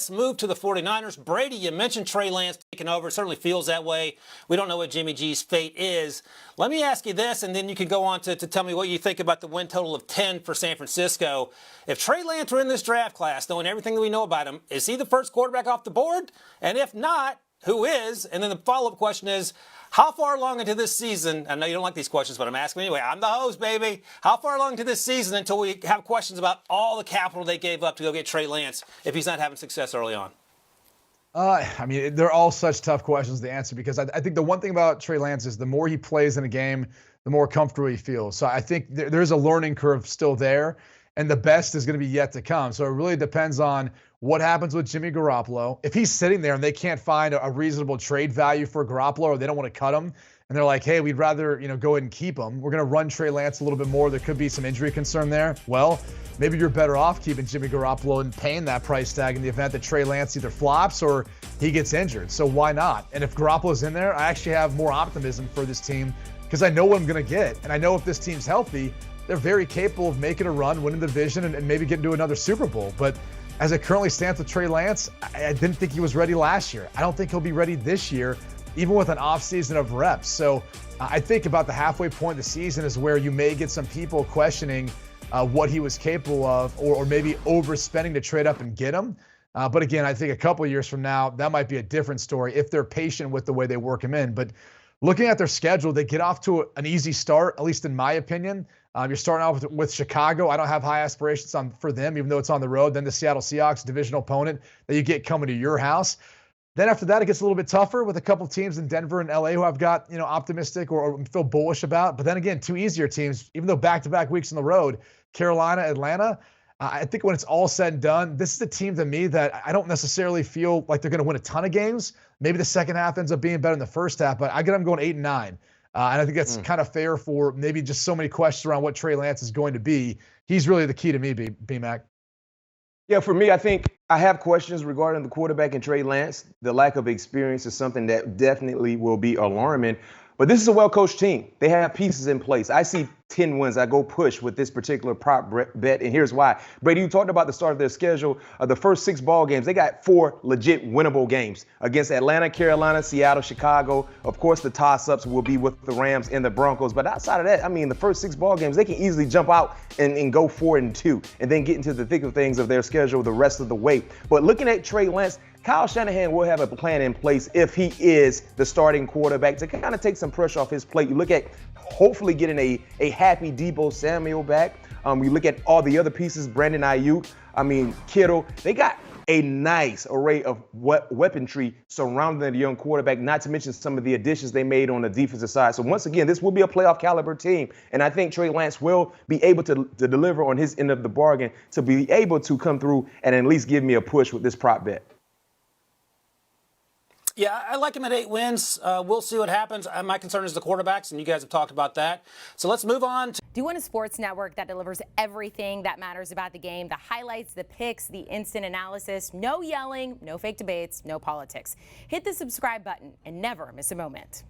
let's move to the 49ers. Brady, you mentioned Trey Lance taking over. It certainly feels that way. We don't know what Jimmy G's fate is. Let me ask you this, and then you can go on to tell me what you think about the win total of 10 for San Francisco. If Trey Lance were in this draft class, knowing everything that we know about him, is he the first quarterback off the board? And if not, who is? And then the follow-up question is, how far along into this season, I know you don't like these questions, but I'm asking anyway, I'm the host, baby. How far along into this season until we have questions about all the capital they gave up to go get Trey Lance if he's not having success early on? I mean, they're all such tough questions to answer because I think the one thing about Trey Lance is the more he plays in a game, the more comfortable he feels. So I think there's a learning curve still there, and the best is going to be yet to come. So it really depends on what happens with Jimmy Garoppolo. If he's sitting there and they can't find a reasonable trade value for Garoppolo, or they don't want to cut him, and they're like, hey, we'd rather go ahead and keep him. We're going to run Trey Lance a little bit more. There could be some injury concern there. Well, maybe you're better off keeping Jimmy Garoppolo and paying that price tag in the event that Trey Lance either flops or he gets injured. So why not? And if Garoppolo's in there, I actually have more optimism for this team because I know what I'm going to get. And I know if this team's healthy, they're very capable of making a run, winning the division, and maybe getting to another Super Bowl. But as it currently stands with Trey Lance, I didn't think he was ready last year. I don't think he'll be ready this year, even with an offseason of reps. So I think about the halfway point of the season is where you may get some people questioning what he was capable of, or maybe overspending to trade up and get him. But again, I think a couple of years from now, that might be a different story if they're patient with the way they work him in. But looking at their schedule, they get off to an easy start, at least in my opinion. You're starting off with Chicago. I don't have high aspirations for them, even though it's on the road. Then the Seattle Seahawks, divisional opponent that you get coming to your house. Then after that, it gets a little bit tougher with a couple teams in Denver and LA who I've got optimistic or feel bullish about. But then again, two easier teams, even though back-to-back weeks on the road, Carolina, Atlanta. I think when it's all said and done, this is the team to me that I don't necessarily feel like they're going to win a ton of games. Maybe the second half ends up being better than the first half, but I get them going 8-9. And I think that's kind of fair for maybe just so many questions around what Trey Lance is going to be. He's really the key to me, B-Mac. Yeah, for me, I think I have questions regarding the quarterback and Trey Lance. The lack of experience is something that definitely will be alarming. But this is a well-coached team. They have pieces in place. I see 10 wins. I go push with this particular prop bet, and here's why. Brady, you talked about the start of their schedule. The first 6 ball games, they got 4 legit winnable games against Atlanta, Carolina, Seattle, Chicago. Of course, the toss-ups will be with the Rams and the Broncos. But outside of that, I mean, the first 6 ball games, they can easily jump out and go 4-2 and then get into the thick of things of their schedule the rest of the way. But looking at Trey Lance, Kyle Shanahan will have a plan in place if he is the starting quarterback to kind of take some pressure off his plate. You look at hopefully getting a happy Deebo Samuel back. We look at all the other pieces, Brandon Ayuk, Kittle. They got a nice array of weaponry surrounding the young quarterback, not to mention some of the additions they made on the defensive side. So once again, this will be a playoff caliber team. And I think Trey Lance will be able to deliver on his end of the bargain to be able to come through and at least give me a push with this prop bet. Yeah, I like him at 8 wins. We'll see what happens. My concern is the quarterbacks, and you guys have talked about that. So let's move on. Do you want a sports network that delivers everything that matters about the game? The highlights, the picks, the instant analysis. No yelling, no fake debates, no politics. Hit the subscribe button and never miss a moment.